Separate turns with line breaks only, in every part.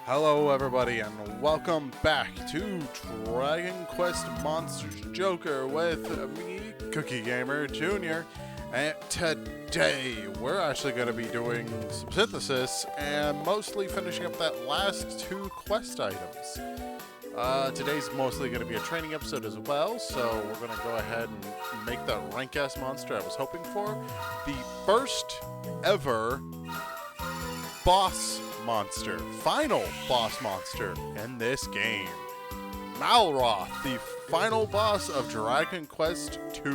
Hello everybody and welcome back to Dragon Quest Monsters Joker with me, Cookie Gamer Jr. And today we're actually going to be doing some synthesis and mostly finishing up that last two quest items. Today's mostly going to be a training episode as well, so we're going to go ahead and make the rank S monster I was hoping for. The first ever boss monster, final boss monster in this game. Malroth, the final boss of Dragon Quest II.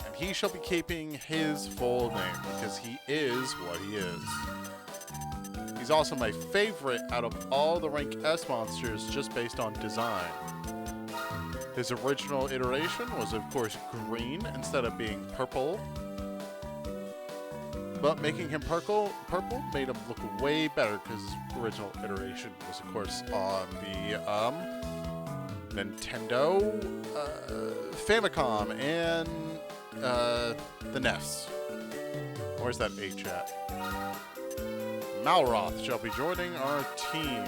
And he shall be keeping his full name because he is what he is. He's also my favorite out of all the rank S monsters just based on design. His original iteration was of course green instead of being purple. But making him purple made him look way better because his original iteration was, of course, on the Nintendo, Famicom, and the NES. Where's that H at? Malroth shall be joining our team.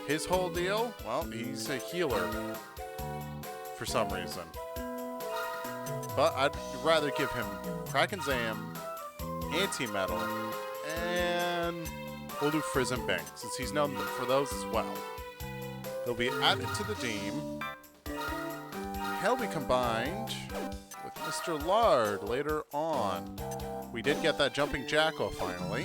His whole deal? Well, he's a healer for some reason. But I'd rather give him Kraken Zam, Anti-Metal, and we'll do Frizz and Bang, since he's known for those as well. They'll be added to the team. He'll be combined with Mr. Lard later on. We did get that Jumping Jackal finally.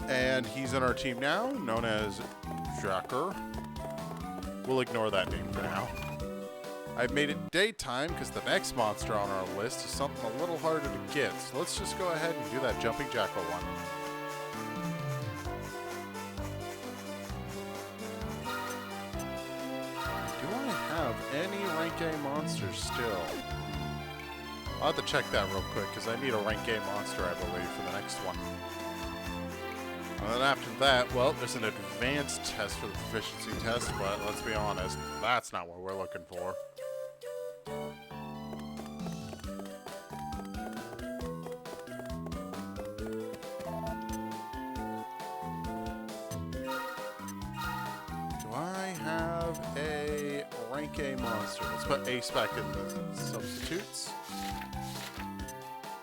And he's in our team now, known as Jacker. We'll ignore that name for now. I've made it daytime because the next monster on our list is something a little harder to get. So let's just go ahead and do that Jumping Jackal one. Do I have any rank A monsters still? I'll have to check that real quick because I need a rank A monster, I believe, for the next one. And then after that, well, there's an advanced test for the proficiency test, but let's be honest, that's not what we're looking for. Rank A monster. Let's put Ace back in the substitutes.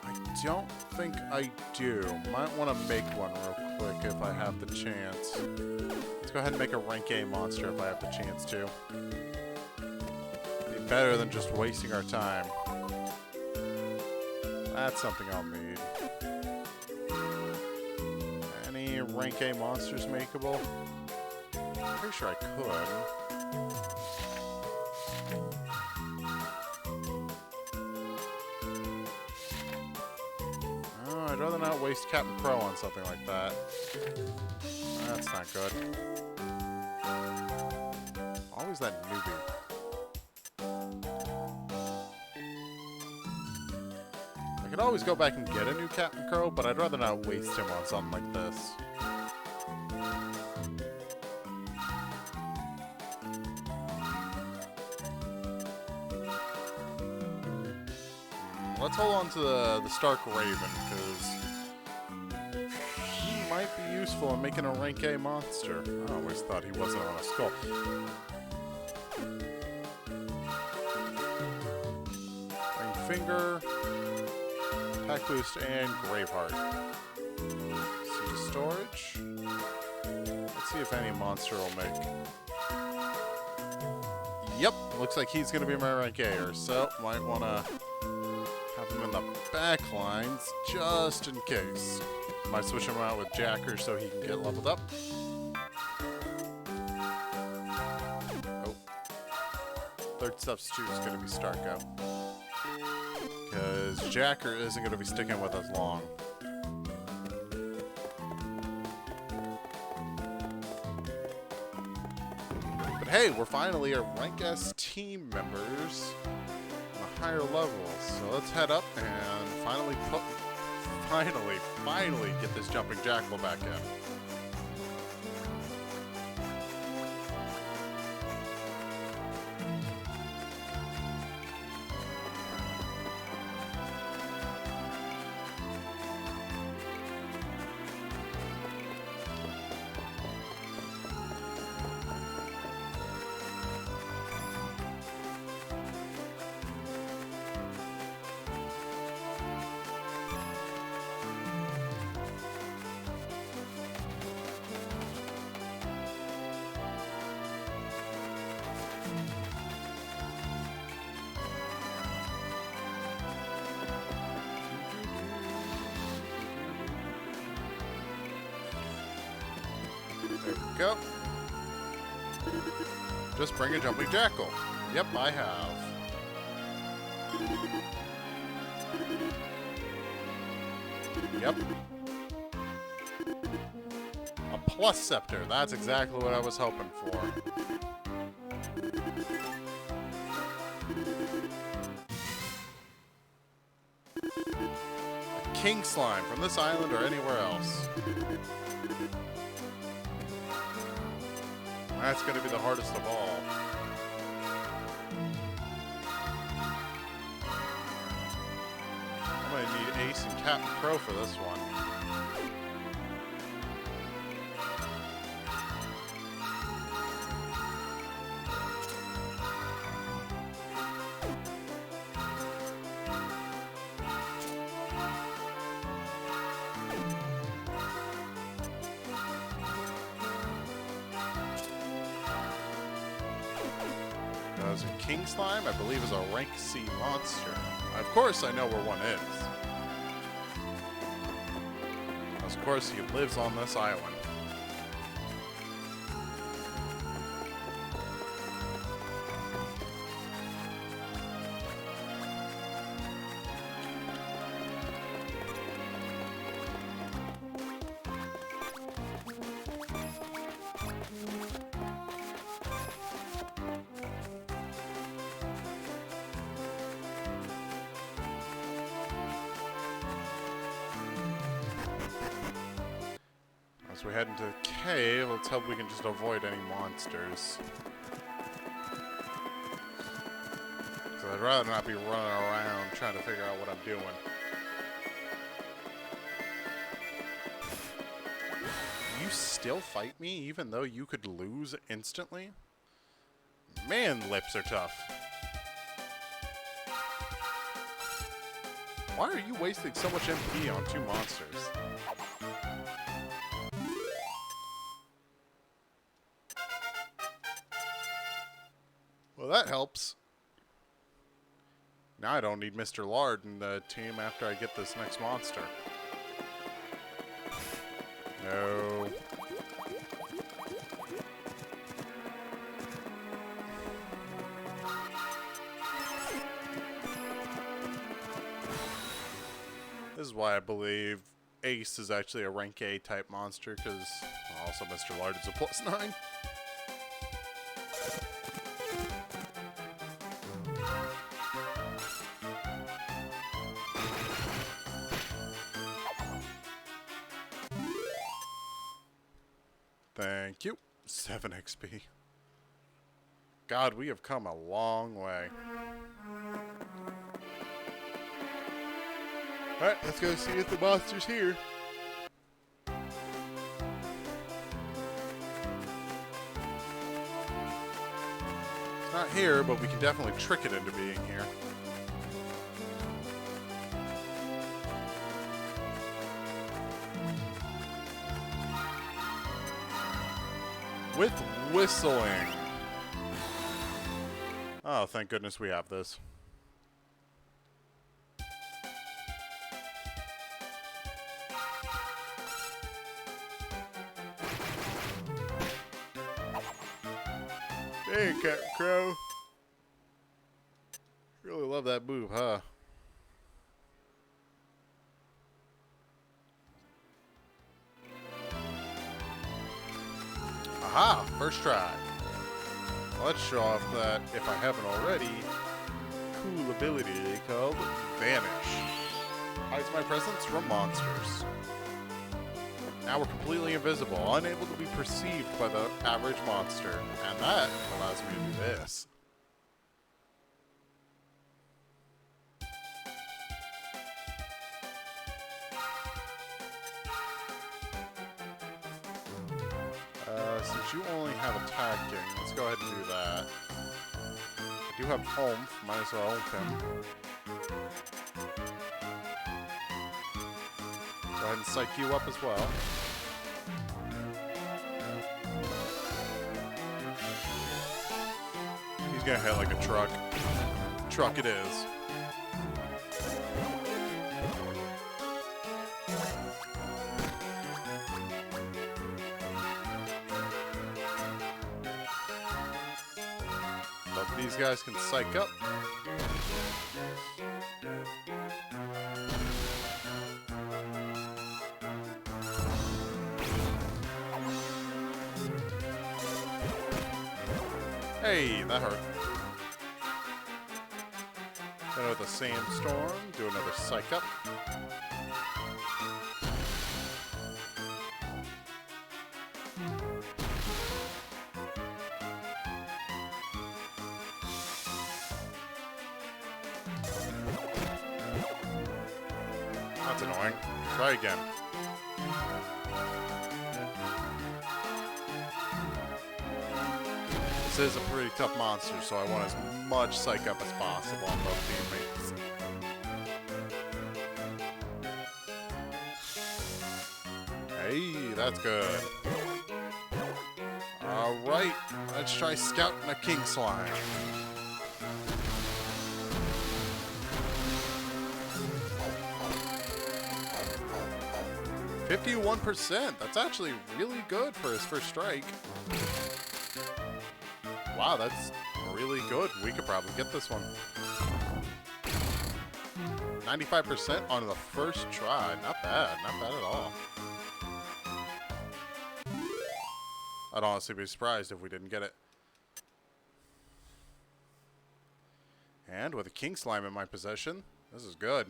I don't think I do. Might want to make one real quick if I have the chance. Let's go ahead and make a rank A monster if I have the chance to. Be better than just wasting our time. That's something I'll need. Any rank A monsters makeable? Pretty sure I could. I'd rather not waste Captain Crow on something like that. That's not good. Always that newbie. I could always go back and get a new Captain Crow, but I'd rather not waste him on something like this. Let's hold on to the Stark Raven, because he might be useful in making a rank A monster. I always thought he wasn't on a skull. Ring Finger, Attack Boost, and Graveheart. See storage. Let's see if any monster will make. Yep, looks like he's going to be my rank A-er, so might want to have him in the back lines, just in case. Might switch him out with Jacker so he can get leveled up. Oh. Third substitute is going to be Starko. Because Jacker isn't going to be sticking with us long. But hey, we're finally a rank S team members. Higher levels. So let's head up and finally get this Jumping Jackal back in. up. Just bring a jumping jackal. Yep, I have. Yep. A plus scepter. That's exactly what I was hoping for. A king slime from this island or anywhere else. That's going to be the hardest of all. I'm going to need Ace and Captain Crow for this one. As a king slime, I believe, is a rank C monster. Of course, I know where one is. Of course, he lives on this island. As we head into the cave, let's hope we can just avoid any monsters. So I'd rather not be running around trying to figure out what I'm doing. You still fight me even though you could lose instantly? Man, lips are tough. Why are you wasting so much MP on 2 monsters? Well, that helps. Now I don't need Mr. Lard in the team after I get this next monster. No. This is why I believe Ace is actually a rank A type monster, because also Mr. Lard is a +9. Thank you. 7 XP. God, we have come a long way. Alright, let's go see if the monster's here. It's not here, but we can definitely trick it into being here. With whistling. Oh, thank goodness we have this. Hey, Captain Crow. Really love that move, huh? Aha! First try. Let's show off that, if I haven't already, cool ability called Vanish. Hides my presence from monsters. Now we're completely invisible, unable to be perceived by the average monster. And that allows me to do this. Since you only have attacking, let's go ahead and do that. I do have Oomph, might as well Oomph him. Go ahead and psych you up as well. He's gonna hit like a truck. Truck it is. these guys can psych up. Hey, that hurt. Hit with a sandstorm, do another psych up. That's annoying. Try again. This is a pretty tough monster, so I want as much psych up as possible on both teammates. Hey, that's good. Alright, let's try scouting a king slime. %. That's actually really good for his first strike. Wow, that's really good. We could probably get this one. 95% on the first try. Not bad. Not bad at all. I'd honestly be surprised if we didn't get it. And with a king slime in my possession, this is good.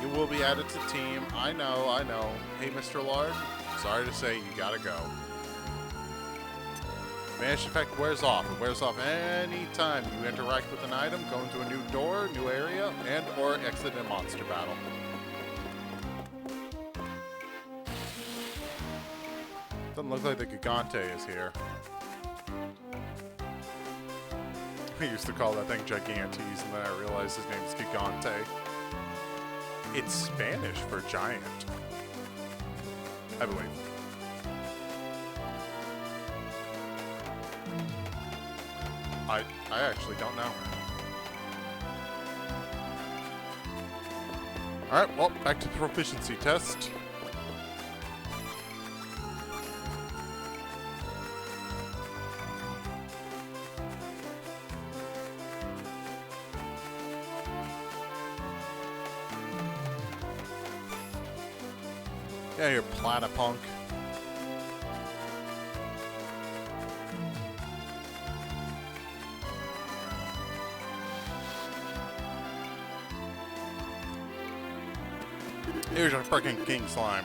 You will be added to team. I know, I know. Hey, Mr. Lard, sorry to say you gotta go. Vanish effect wears off. It wears off anytime you interact with an item, go into a new door, new area, and or exit a monster battle. Doesn't look like the Gigante is here. I used to call that thing Gigantes, and then I realized his name is Gigante. It's Spanish for giant, I believe. I actually don't know. Alright, well, back to the proficiency test. Yeah, you're Platypunk. Here's your freaking king slime.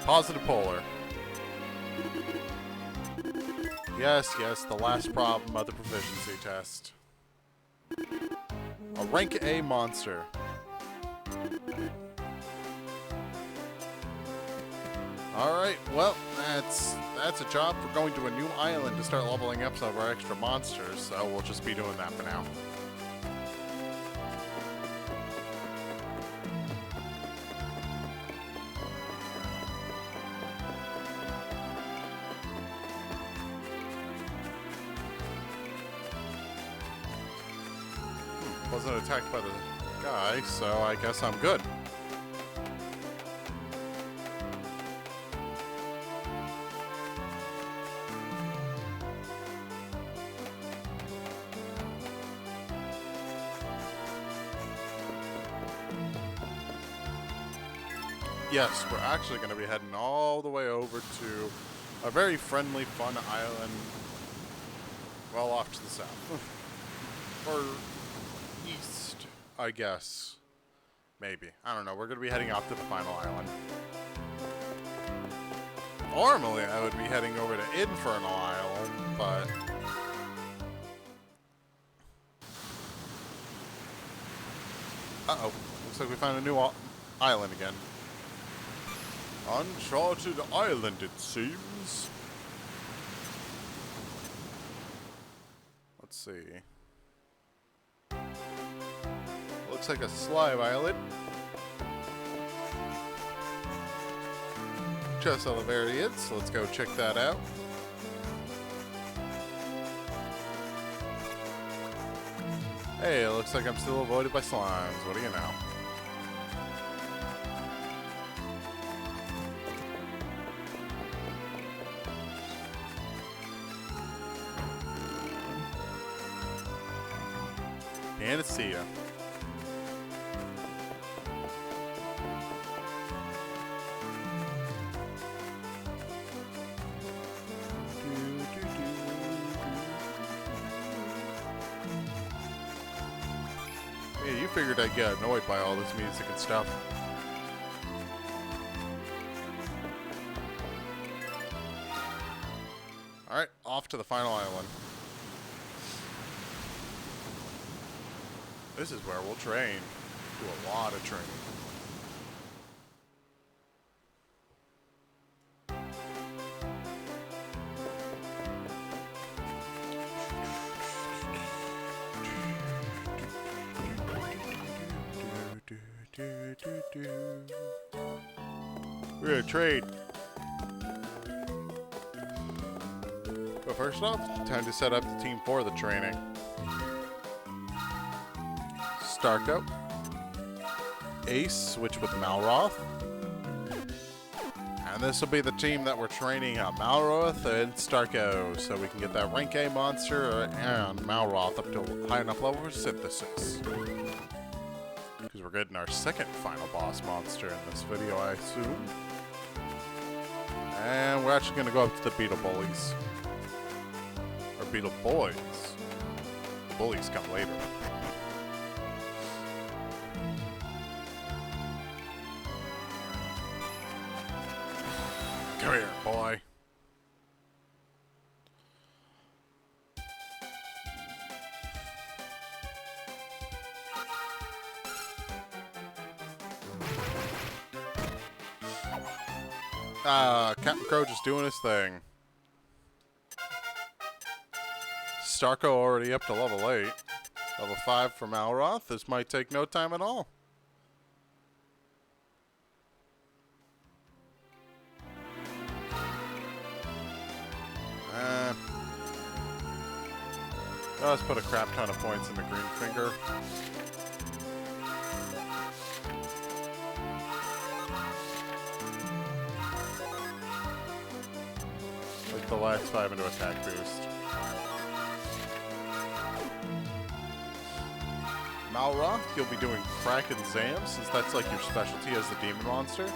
Positive polar. Yes, yes, the last problem of the proficiency test. A rank A monster. Alright, well, that's a job for going to a new island to start leveling up some of our extra monsters, so we'll just be doing that for now. Wasn't attacked by the guy, so I guess I'm good. Yes, we're actually going to be heading all the way over to a very friendly, fun island well off to the south. Or east, I guess. Maybe. I don't know. We're going to be heading off to the final island. Normally, I would be heading over to Infernal Island, but... Uh-oh. Looks like we found a new island again. Uncharted Island, it seems. Let's see. Looks like a slime island. Just on the very end, so let's go check that out. Hey, it looks like I'm still avoided by slimes. What do you know? Panacea. Yeah, you figured I'd get annoyed by all this music and stuff. Alright, off to the final island. This is where we'll train. Do a lot of training. We're gonna trade. But first off, time to set up the team for the training. Starko. Ace, switch with Malroth. And this will be the team that we're training Malroth and Starko, so we can get that rank A monster and Malroth up to high enough level for synthesis. Because we're getting our second final boss monster in this video, I assume. And we're actually going to go up to the Beetle Bullies. Or Beetle Boys. The Bullies come later. Come here, boy. Captain Crow just doing his thing. Starko already up to level 8. Level 5 for Malroth. This might take no time at all. Let's put a crap ton of points in the green finger. Like the last 5 into attack boost. Malroth, you'll be doing Crack and Zam, since that's like your specialty as the demon monster.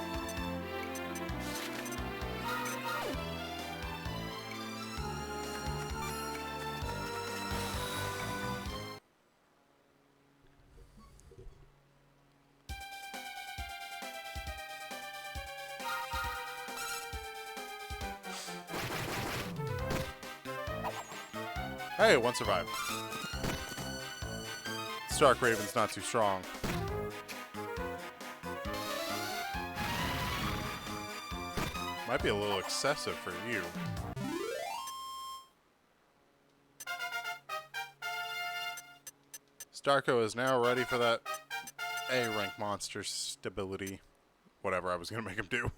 Hey, one survived. Stark Raven's not too strong. Might be a little excessive for you. Starko is now ready for that A-rank monster stability. Whatever I was going to make him do.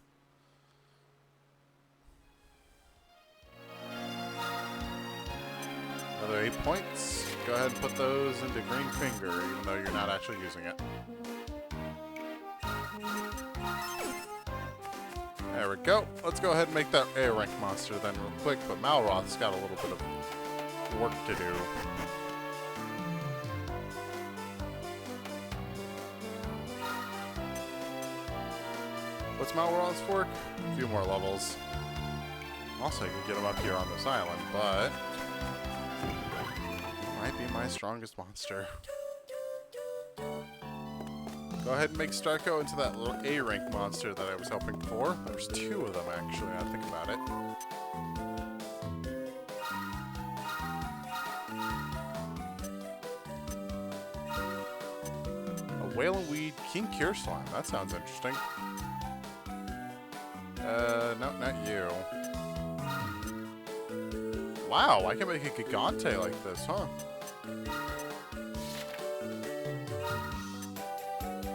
Another 8 points. Go ahead and put those into green finger, even though you're not actually using it. There we go. Let's go ahead and make that A-rank monster then real quick, but Malroth's got a little bit of work to do. What's Malroth's for? A few more levels. Also, you can get him up here on this island, but might be my strongest monster. Go ahead and make Starko into that little A-rank monster that I was hoping for. There's 2 of them, actually, now that I think about it. A Whale and Weed King Cure Slime. That sounds interesting. No, not you. Wow, I can make a Gigante like this, huh?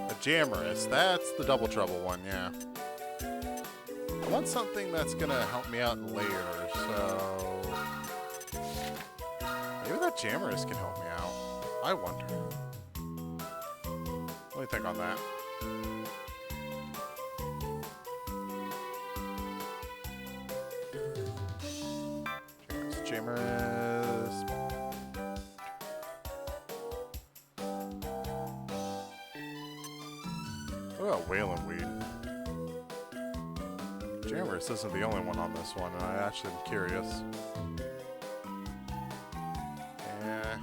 A Jammerous. That's the Double Trouble one, yeah. I want something that's gonna help me out later, so maybe that Jammerous can help me out. I wonder. Let me think on that. Jammers. What about Wailing Weed? Jammers isn't the only one on this one, and I actually am curious. Yeah.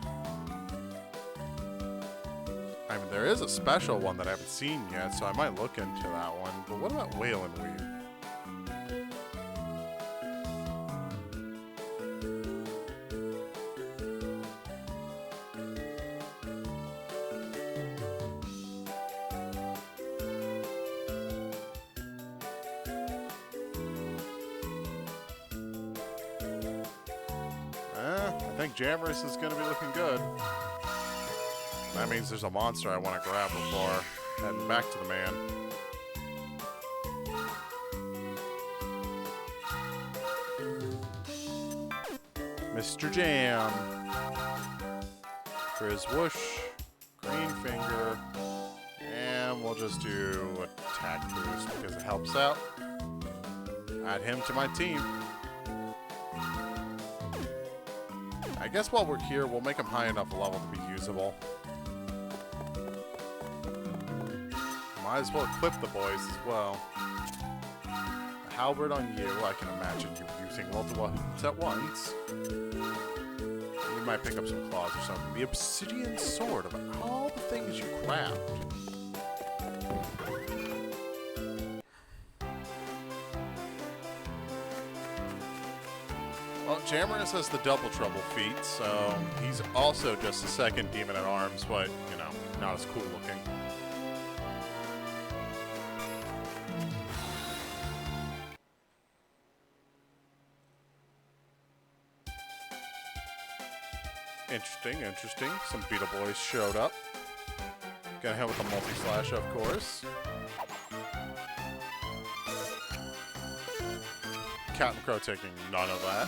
I mean, there is a special one that I haven't seen yet, so I might look into that one. But what about Wailing Weed? I think Jammers is going to be looking good. That means there's a monster I want to grab before heading back to the man. Mr. Jam. Frizz Whoosh. Green Finger. And we'll just do Attack Boost because it helps out. Add him to my team. I guess while we're here, we'll make him high enough level to be usable. Might as well equip the boys as well. A halberd on you, I can imagine you using multiple weapons at once. You might pick up some claws or something. The obsidian sword, of all the things you craft. Well, Jammers has the double trouble feat, so he's also just a second demon at arms, but, you know, not as cool looking. Interesting, interesting. Some Beetle Boys showed up. Gonna hit with a multi-slash, of course. Captain Crow taking none of that.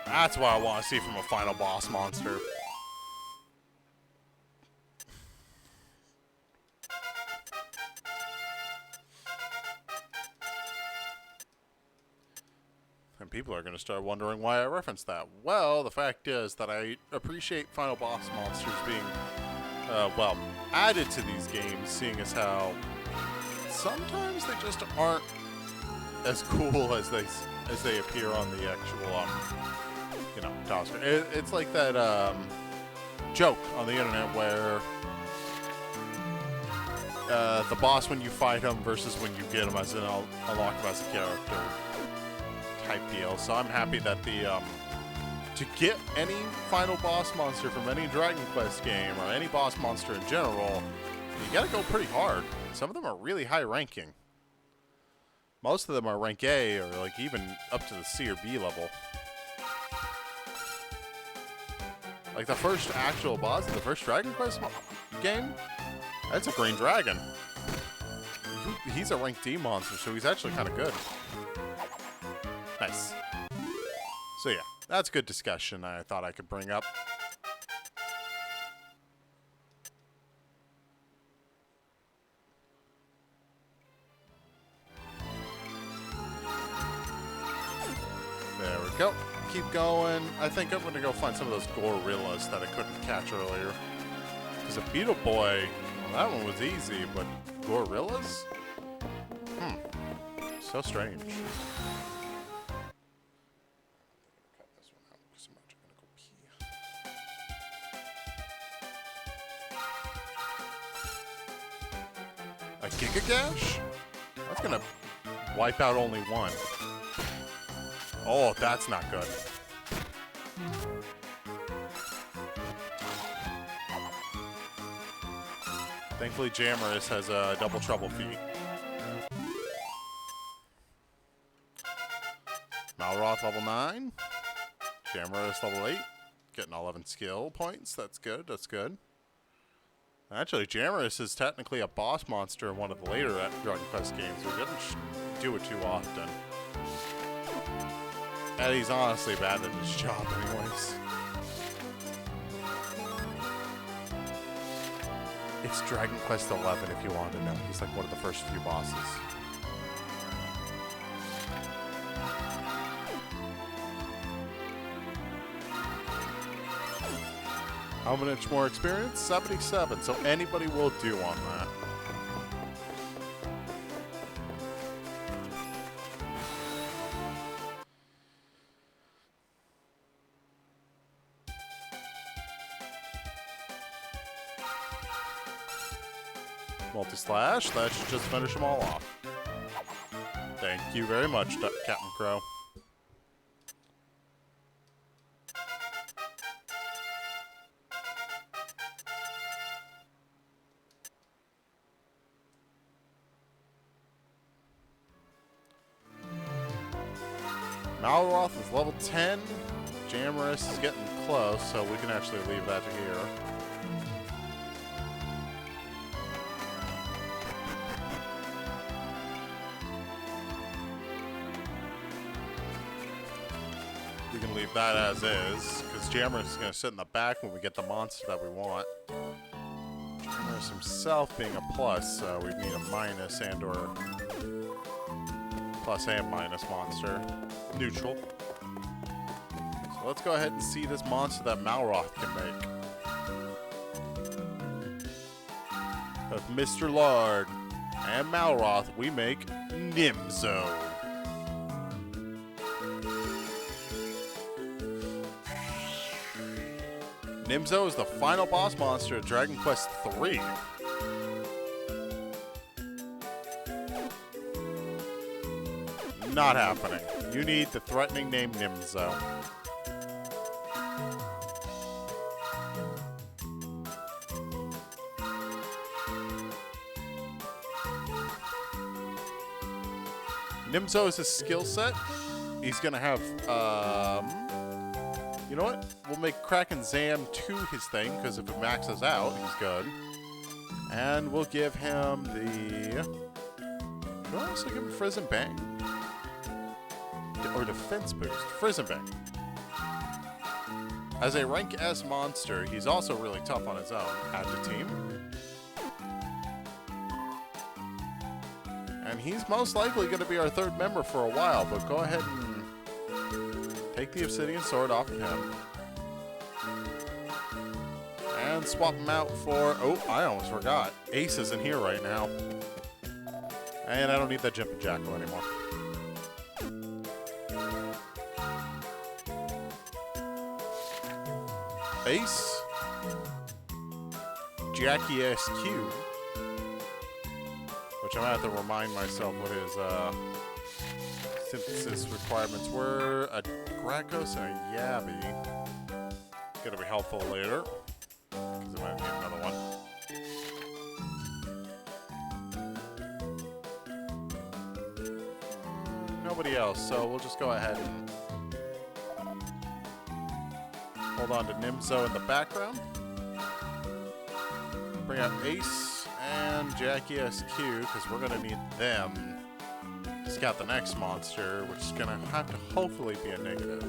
That's what I want to see from a final boss monster. And people are going to start wondering why I referenced that. Well, the fact is that I appreciate final boss monsters being, well, added to these games, seeing as how sometimes they just aren't as cool as they appear on the actual, you know, tower. It's like that joke on the internet where the boss when you fight him versus when you get him as an unlock him as a character type deal. So I'm happy that the to get any final boss monster from any Dragon Quest game or any boss monster in general, you gotta go pretty hard. Some of them are really high ranking. Most of them are rank A or like even up to the C or B level. Like the first actual boss in the first Dragon Quest game, that's a green dragon. He's a rank D monster, so he's actually kind of good. Nice. So yeah, that's good discussion I thought I could bring up. There we go. Keep going. I think I'm going to go find some of those gorillas that I couldn't catch earlier. Because a Beetle Boy, well, that one was easy, but gorillas? So strange. Cut this one out because I'm actually going to go pee. A Gigagash? That's going to wipe out only one. Oh, that's not good. Thankfully, Jammers has a double trouble feat. Malroth level 9. Jammers level 8. Getting 11 skill points. That's good. That's good. Actually, Jammers is technically a boss monster in one of the later Dragon Quest games. We didn't do it too often. And he's honestly bad at his job anyways. It's Dragon Quest XI if you wanted to know. He's like one of the first few bosses. How much more experience? 77. So anybody will do on that. Multi-slash. That should just finish them all off. Thank you very much, Captain Crow. Malroth is level 10. Jammerus is getting close, so we can actually leave that to here. We can leave that as is, because Jammerus is going to sit in the back when we get the monster that we want. Jammerus himself being a plus, so we need a minus and or plus and minus monster. Neutral. So let's go ahead and see this monster that Malroth can make. With Mr. Lard and Malroth, we make Nimzo. Nimzo is the final boss monster of Dragon Quest III. Not happening. You need the threatening name Nimzo. Nimzo is his skill set. He's gonna have, you know what? We'll make Kraken Zam 2 his thing, because if it maxes out, he's good. And we'll give him the... Should I also give him Frizz Bang? Or Defense Boost. Frizz Bang. As a rank S monster, he's also really tough on his own. Add to team. And he's most likely going to be our third member for a while, but go ahead and take the Obsidian Sword off of him. And swap him out for... Oh, I almost forgot. Ace isn't here right now. And I don't need that Jumpin' Jackal anymore. Ace. Jackie SQ. Which I'm going to have to remind myself what his synthesis requirements were. A Gracchus and a Yabby. Gonna be helpful later. Because I might need another one. Nobody else, so we'll just go ahead and hold on to Nimzo in the background. Bring out Ace and Jackie SQ, because we're going to need them to scout the next monster, which is going to have to hopefully be a negative.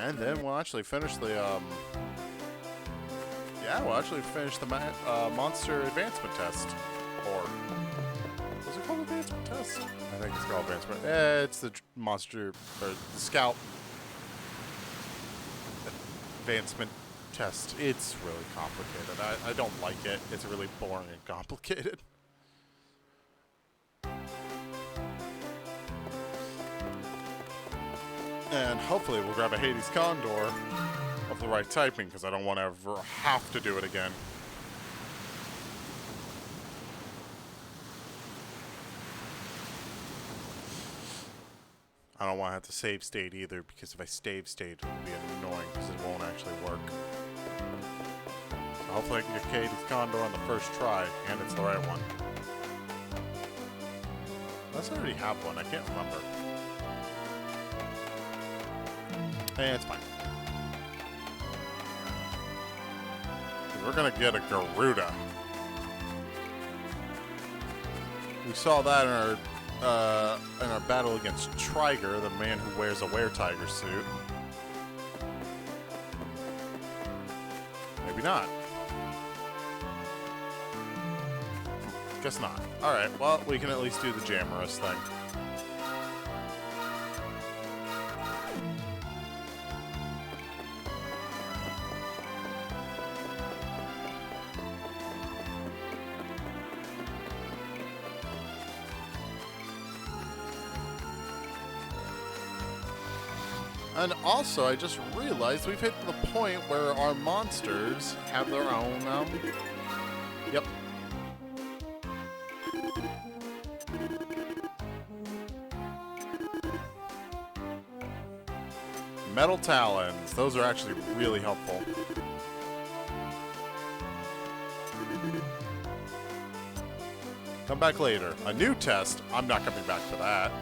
And then we'll actually finish the, we'll actually finish the monster advancement test. Or, was it called advancement test? I think it's called advancement. It's the monster, or the scout advancement test. It's really complicated. I don't like it. It's really boring and complicated. And hopefully we'll grab a Hades Condor of the right typing, because I don't want to ever have to do it again. I don't want to have to save state either, because if I save state, it will be annoying, because it won't actually work. So hopefully I can get Hades Condor on the first try, and it's the right one. Unless I already have one, I can't remember. And it's fine. We're gonna get a Garuda. We saw that in our battle against Triger, the man who wears a Were-Tiger suit. Maybe not. Guess not. Alright, well, we can at least do the Jammerous thing. And also, I just realized we've hit the point where our monsters have their own, Yep. Metal Talons. Those are actually really helpful. Come back later. A new test? I'm not coming back for that.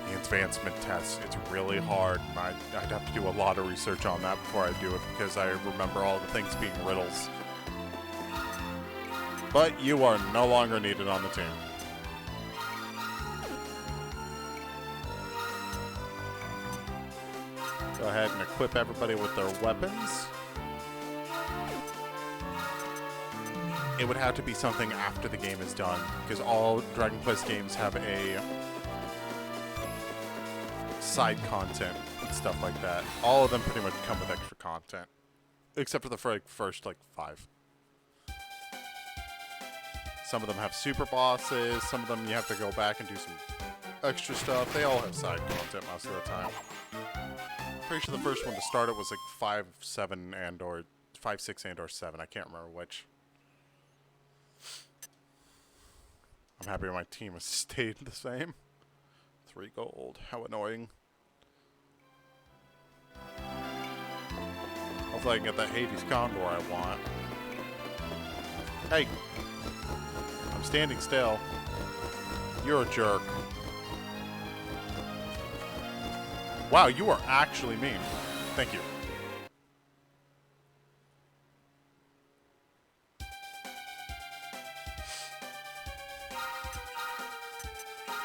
The advancement test. It's really hard. I'd have to do a lot of research on that before I do it because I remember all the things being riddles. But you are no longer needed on the team. Go ahead and equip everybody with their weapons. It would have to be something after the game is done, because all Dragon Quest games have a side content and stuff like that. All of them pretty much come with extra content, except for the first like 5. Some of them have super bosses, some of them you have to go back and do some extra stuff. They all have side content most of the time. Pretty sure the first one to start it was like 5, 7, and/or 5, 6, and/or 7. I can't remember which. I'm happy my team has stayed the same. 3 gold. How annoying. Hopefully I can get that Hades Condor I want. Hey! I'm standing still. You're a jerk. Wow, you are actually mean. Thank you.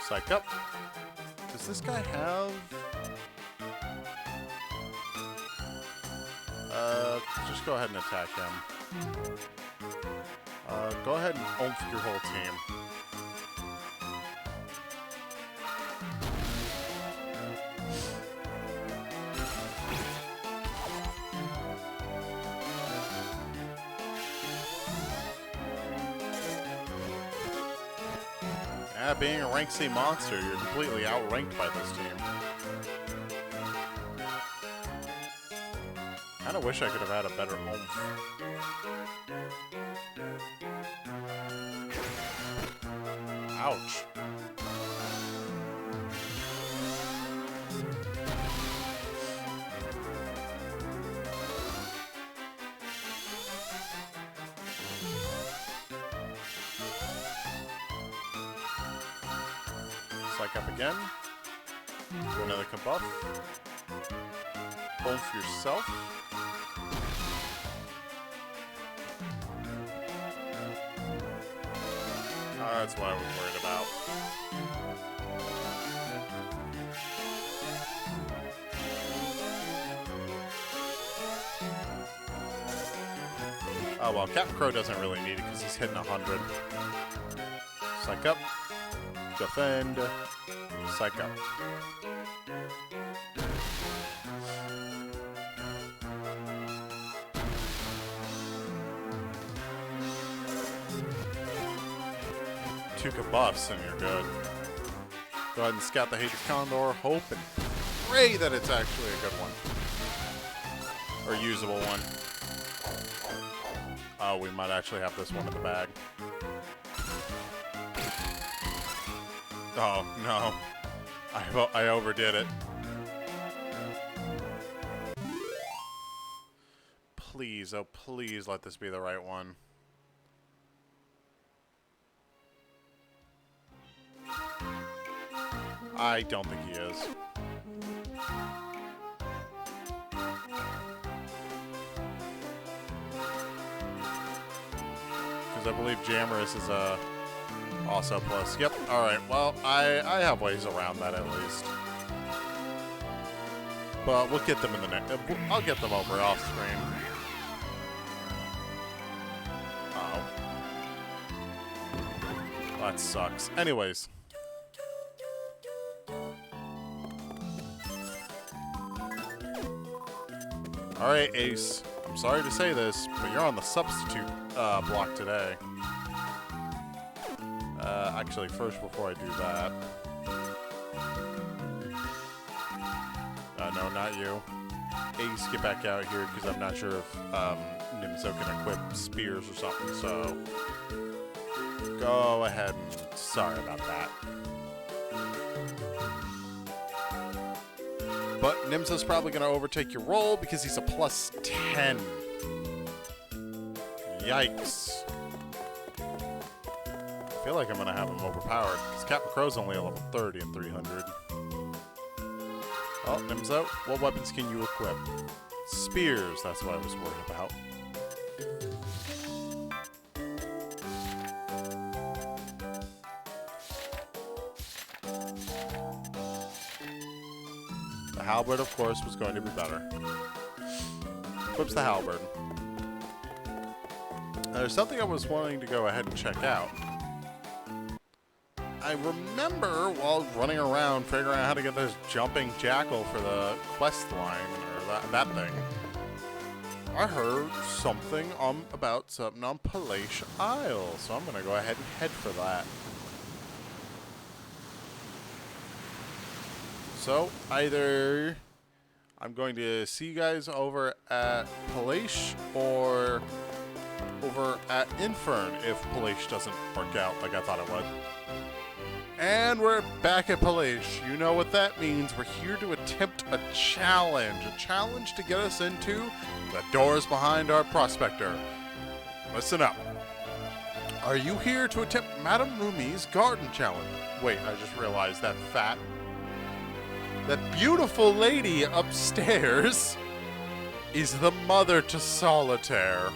Psych up. Does this guy have... just go ahead and attack him. Go ahead and oomph your whole team. Yeah, being a rank C monster, you're completely outranked by this team. Kinda wish I could have had a better oomph. Ouch. Psych up again. Do another buff. Oomph yourself. That's what I was worried about. Oh well, Captain Crow doesn't really need it because he's hitting 100. Psych up. Defend. Psych up. Two buffs and you're good. Go ahead and scout the Hades Condor, hope and pray that it's actually a good one. Or usable one. Oh, we might actually have this one in the bag. Oh, no. I overdid it. Please, oh please let this be the right one. I don't think he is. Because I believe Jammerous is also plus. Yep, alright. Well, I have ways around that at least. But we'll get them in the next... I'll get them over off screen. That sucks. Anyways. Alright, Ace. I'm sorry to say this, but you're on the substitute block today. Actually, first, before I do that... no, not you. Ace, get back out here, because I'm not sure if Nimzo can equip spears or something, so... Go ahead and... Sorry about that. But Nimzo's probably going to overtake your roll, because he's a plus 10. Yikes. I feel like I'm going to have him overpowered, because Captain Crow's only a level 30 and 300. Oh, Nimzo, what weapons can you equip? Spears, that's what I was worried about. The halberd, of course, was going to be better. Equips the halberd. Now, there's something I was wanting to go ahead and check out. I remember while running around figuring out how to get this jumping jackal for the quest line, or that thing, I heard something about something on Palatial Isle, so I'm going to go ahead and head for that. So, either I'm going to see you guys over at Palatial or over at Infern if Palatial doesn't work out like I thought it would. And we're back at Palatial. You know what that means. We're here to attempt a challenge. A challenge to get us into the doors behind our prospector. Listen up. Are you here to attempt Madame Rumi's garden challenge? Wait, I just realized that beautiful lady upstairs is the mother to Solitaire.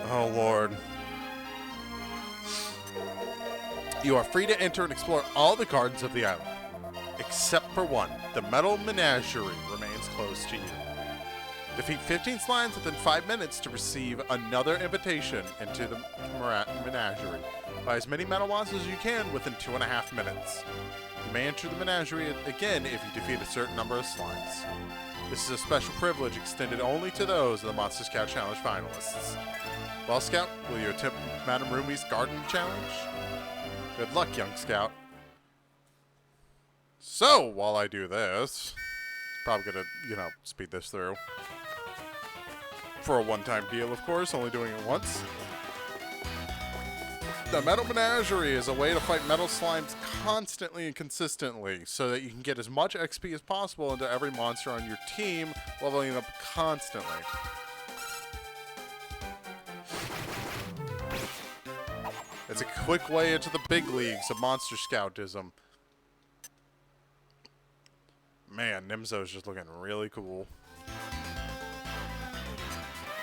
Oh, Lord. You are free to enter and explore all the gardens of the island, except for one. The Metal Menagerie remains closed to you. Defeat 15 slimes within 5 minutes to receive another invitation into the Menagerie. Buy as many metal monsters as you can within 2.5 minutes. You may enter the Menagerie again if you defeat a certain number of slimes. This is a special privilege extended only to those of the Monster Scout Challenge finalists. Well, Scout, will you attempt Madame Rumi's garden challenge? Good luck, young Scout. So, while I do this, probably gonna, speed this through. For a one-time deal, of course, only doing it once. The Metal Menagerie is a way to fight metal slimes constantly and consistently, so that you can get as much XP as possible into every monster on your team, leveling up constantly. It's a quick way into the big leagues of Monster Scoutism. Man, Nimzo's just looking really cool.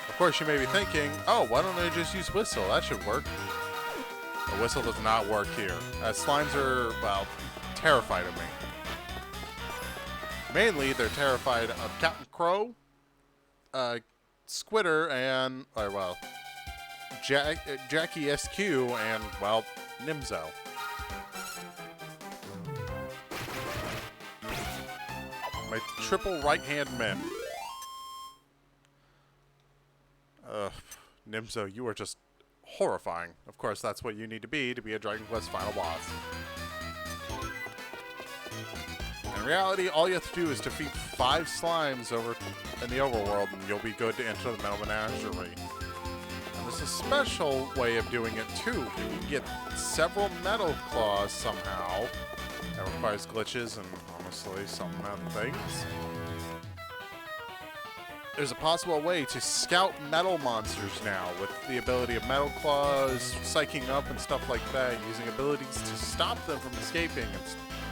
Of course, you may be thinking, oh, why don't I just use Whistle? That should work. The Whistle does not work here. Slimes are, well, terrified of me. Mainly, they're terrified of Captain Crow, Squitter, and, Jackie SQ, and, well, Nimzo. My triple right-hand men. Nimzo, you are just horrifying. Of course, that's what you need to be a Dragon Quest final boss. In reality, all you have to do is defeat 5 slimes over in the overworld, and you'll be good to enter the Metal Menagerie. And there's a special way of doing it, too. You can get several metal claws somehow. That requires glitches and, honestly, some other things. There's a possible way to scout metal monsters now with the ability of metal claws, psyching up and stuff like that, using abilities to stop them from escaping and,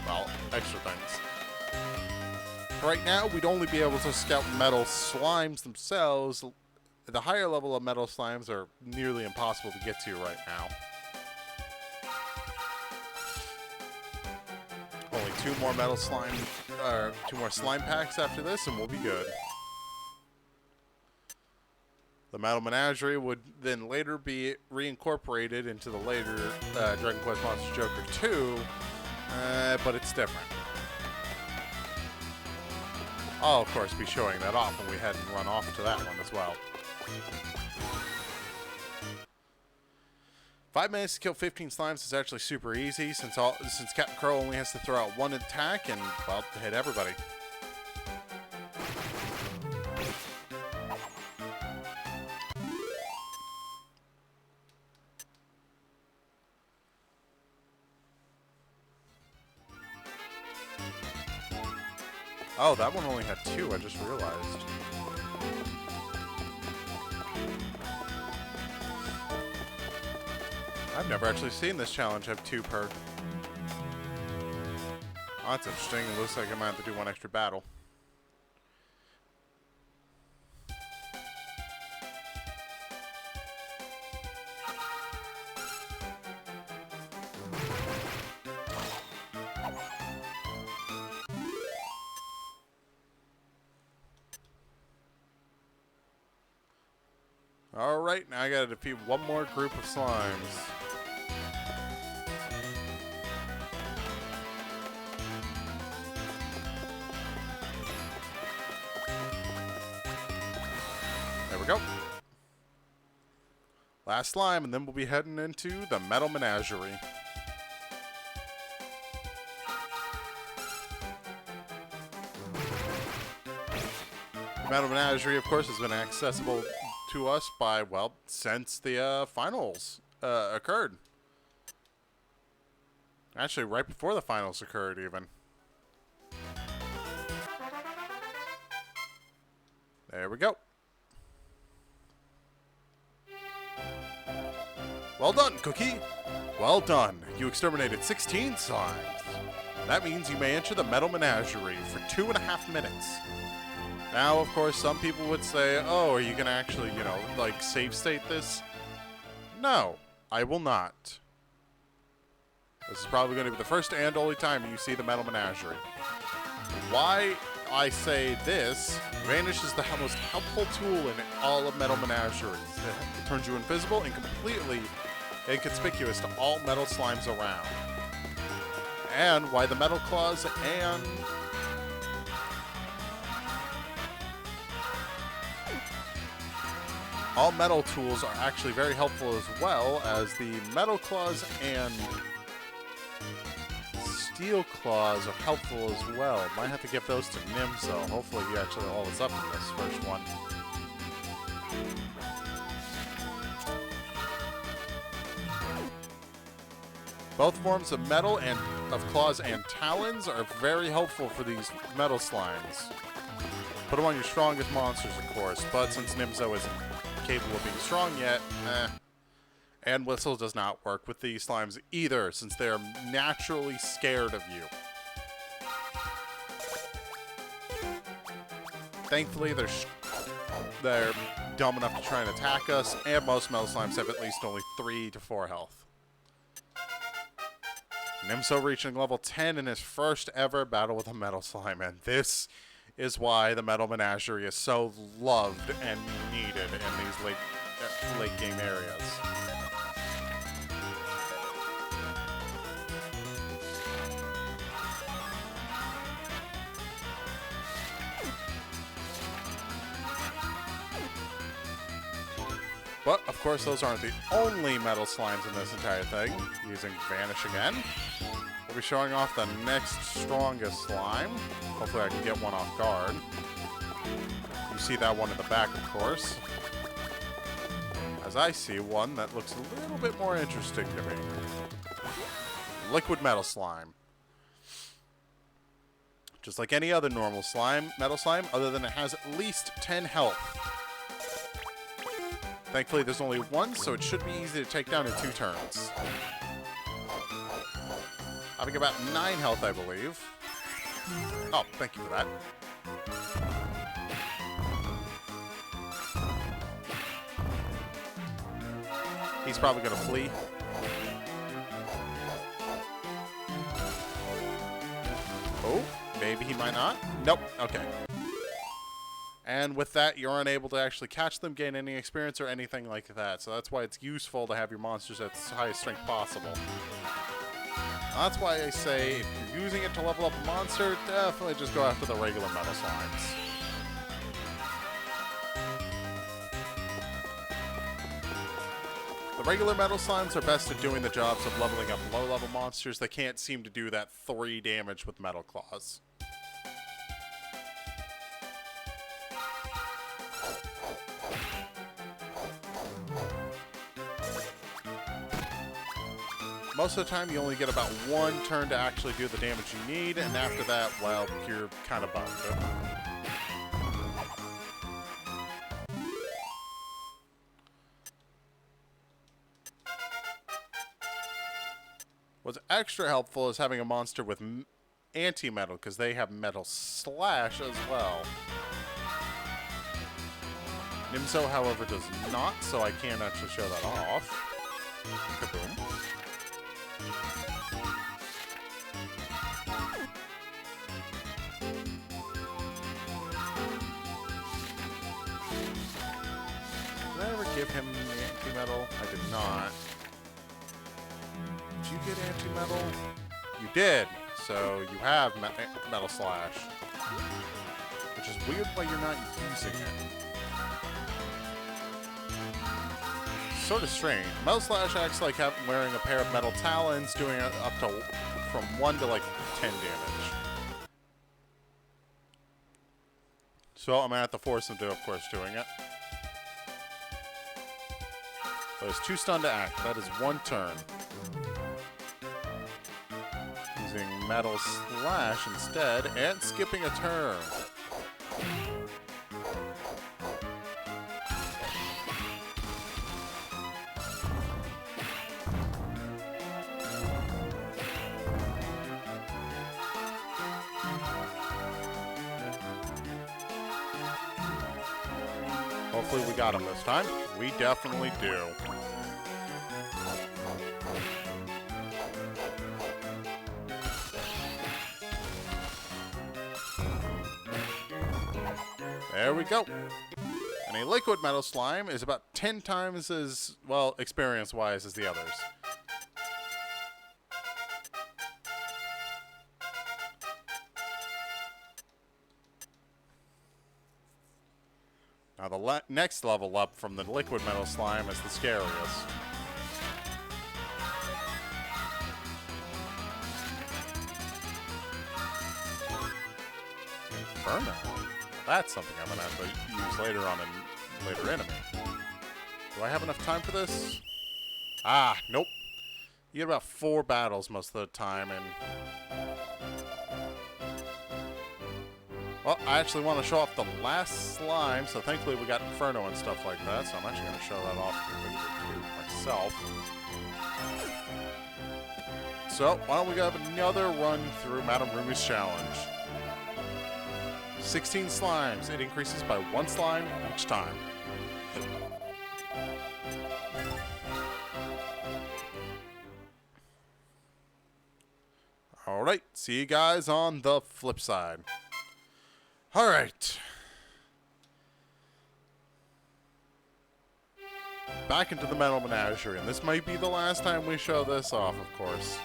well, extra things. Right now, we'd only be able to scout metal slimes themselves. The higher level of metal slimes are nearly impossible to get to right now. Only 2 more metal slime, 2 more slime packs after this, and we'll be good. The Metal Menagerie would then later be reincorporated into the later Dragon Quest Monsters Joker 2, but it's different. I'll, of course, be showing that off when we head and run off to that one as well. 5 minutes to kill 15 slimes is actually super easy since Captain Crow only has to throw out one attack and, well, hit everybody. Oh, that one only had 2, I just realized. I've never actually seen this challenge have 2 per. Oh, that's interesting. It looks like I might have to do 1 extra battle. Alright, now I gotta defeat 1 more group of slimes. There we go. Last slime, and then we'll be heading into the Metal Menagerie. The Metal Menagerie, of course, has been accessible to us by, well, since the finals occurred. Actually, right before the finals occurred, even. There we go. Well done, Cookie. Well done. You exterminated 16 slimes. That means you may enter the Metal Menagerie for 2.5 minutes. Now, of course, some people would say, oh, are you going to actually, you know, like, save state this? No, I will not. This is probably going to be the first and only time you see the Metal Menagerie. Why I say this, Vanish is the most helpful tool in all of Metal Menageries. It turns you invisible and completely inconspicuous to all metal slimes around. And why the Metal Claws and all metal tools are actually very helpful, as well as the Metal Claws and Steel Claws are helpful as well. Might have to give those to Nimzo. Hopefully he actually holds up in this first one. Both forms of metal and of claws and talons are very helpful for these metal slimes. Put them on your strongest monsters, of course, but since Nimzo isn't capable of being strong yet, And Whistle does not work with these slimes either, since they are naturally scared of you. Thankfully, they're dumb enough to try and attack us, and most metal slimes have at least only 3 to 4 health. Nimzo reaching level 10 in his first ever battle with a metal slime, and this is why the Metal Menagerie is so loved and needed in these late game areas. But, of course, those aren't the only metal slimes in this entire thing. Using Vanish again, we'll be showing off the next strongest slime. Hopefully I can get one off guard. You see that one in the back, of course. As I see one that looks a little bit more interesting to me. Liquid Metal Slime. Just like any other normal slime, metal slime, other than it has at least 10 health. Thankfully, there's only one, so it should be easy to take down in 2 turns. Having about 9 health, I believe. Oh, thank you for that. He's probably going to flee. Oh, maybe he might not. Nope, okay. And with that, you're unable to actually catch them, gain any experience, or anything like that. So that's why it's useful to have your monsters at the highest strength possible. That's why I say if you're using it to level up a monster, definitely just go after the regular metal slimes. The regular metal slimes are best at doing the jobs of leveling up low-level monsters that can't seem to do that 3 damage with metal claws. Most of the time, you only get about 1 turn to actually do the damage you need, and after that, well, you're kind of boned. What's extra helpful is having a monster with anti-metal, because they have metal slash as well. Nimso, however, does not, so I can't actually show that off. Kaboom. Did I ever give him anti-metal? I did not. Did you get anti-metal? You did. So you have metal slash. Which is weird why you're not using it. Sort of strange. Metal slash acts like wearing a pair of metal talons, doing it up to from 1 to like 10 damage. So I'm gonna have to force him to, of course, doing it. But it's 2 stun to act. That is 1 turn. Using metal slash instead and skipping a turn. Hopefully we got him this time. We definitely do. There we go. And a liquid metal slime is about 10 times as, well, experience-wise as the others. Now the next level up from the liquid metal slime is the scariest. Inferno. That's something I'm gonna have to use later on in later enemy. Do I have enough time for this? Ah, nope. You get about 4 battles most of the time, and well, I actually want to show off the last slime, so thankfully we got Inferno and stuff like that, so I'm actually going to show that off myself. So, why don't we have another run through Madame Rumi's challenge. 16 slimes. It increases by 1 slime each time. Alright, see you guys on the flip side. Alright. Back into the Metal Menagerie, and this might be the last time we show this off, of course.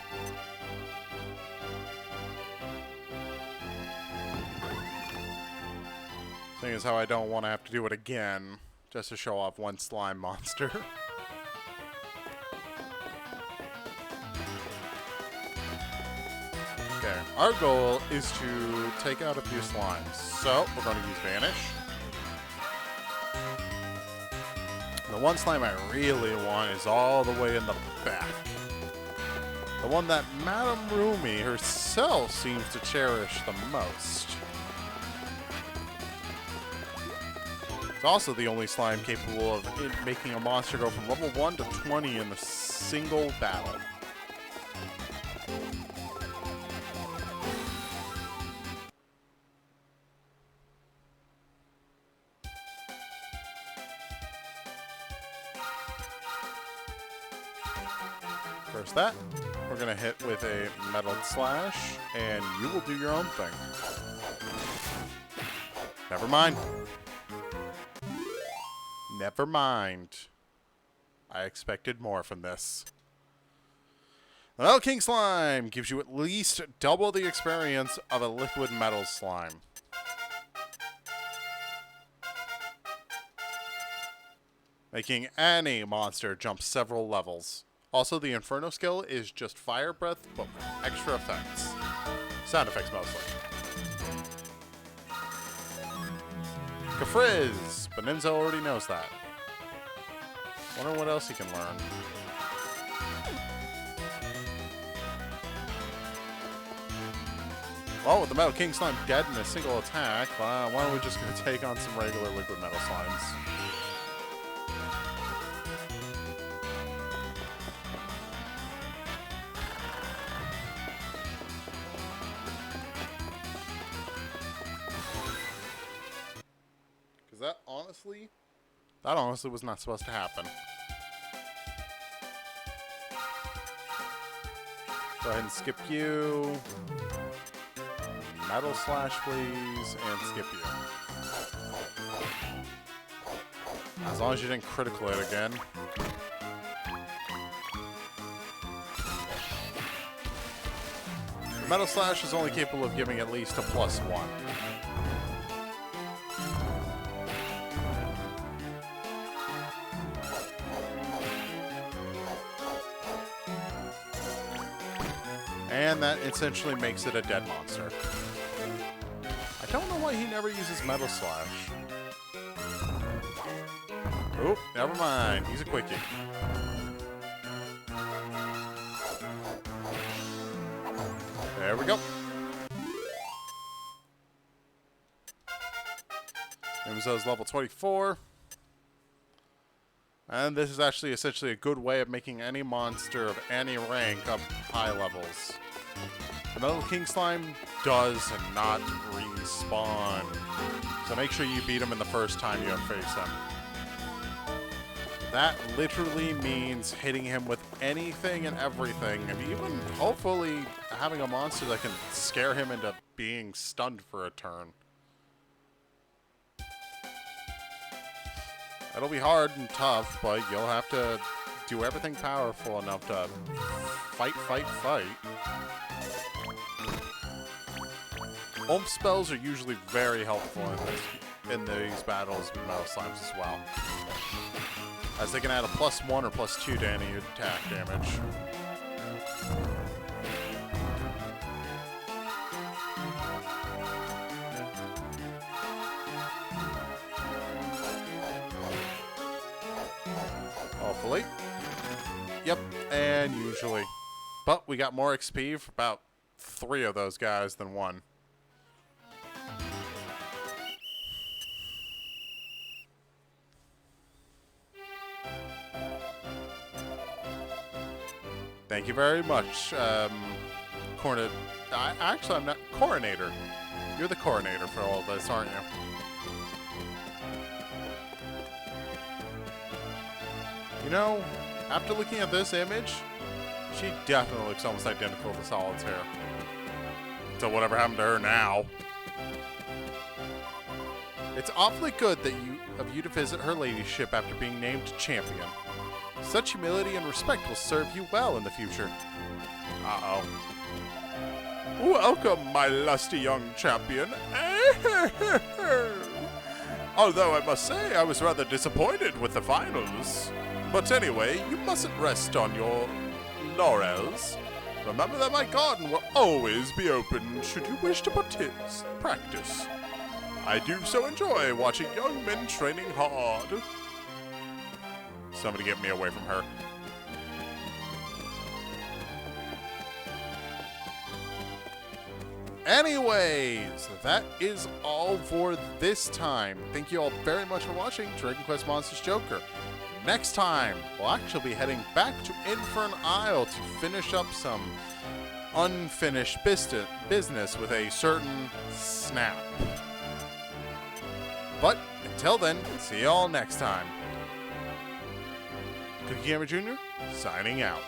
Thing is how I don't want to have to do it again, just to show off 1 slime monster. Okay, our goal is to take out a few slimes. So, we're going to use Vanish. The 1 slime I really want is all the way in the back. The one that Madame Rumi herself seems to cherish the most. It's also the only slime capable of making a monster go from level 1 to 20 in a single battle. First that, we're going to hit with a metal slash, and you will do your own thing. Never mind. Never mind. I expected more from this. The Metal King Slime gives you at least double the experience of a liquid metal slime. Making any monster jump several levels. Also, the Inferno skill is just fire breath, but with extra effects. Sound effects mostly. Kafrizz, but Ninja already knows that. Wonder what else he can learn. Well, with the Metal King Slime dead in a single attack, why don't we just go take on some regular liquid metal slimes? Because that honestly was not supposed to happen. Go ahead and skip you. Metal Slash, please, and skip you. As long as you didn't critical it again. The Metal Slash is only capable of giving at least a +1. And that essentially makes it a dead monster. I don't know why he never uses Metal Slash. Oop, never mind. He's a quickie. There we go. Nimzo's level 24. And this is actually essentially a good way of making any monster of any rank up high levels. The Metal King Slime does not respawn, so make sure you beat him in the first time you face him. That literally means hitting him with anything and everything, and even hopefully having a monster that can scare him into being stunned for a turn. It'll be hard and tough, but you'll have to do everything powerful enough to fight. Oomph spells are usually very helpful in these battles with Metal Slimes as well, as they can add a +1 or +2 to any attack damage. Hopefully. Yep, and usually. But we got more XP for about 3 of those guys than 1. Thank you very much, actually, I'm not. Coronator. You're the coronator for all this, aren't you? You know, after looking at this image, she definitely looks almost identical to Solid's hair. So whatever happened to her now. It's awfully good of you to visit her ladyship after being named champion. Such humility and respect will serve you well in the future. Uh-oh. Welcome, my lusty young champion. Although I must say I was rather disappointed with the finals. But anyway, you mustn't rest on your laurels. Remember that my garden will always be open should you wish to practice. I do so enjoy watching young men training hard. Somebody get me away from her. Anyways, that is all for this time. Thank you all very much for watching Dragon Quest Monsters Joker. Next time, we'll actually be heading back to Infern Isle to finish up some unfinished business with a certain snap. But until then, see y'all next time. Cookie Gamer Jr. signing out.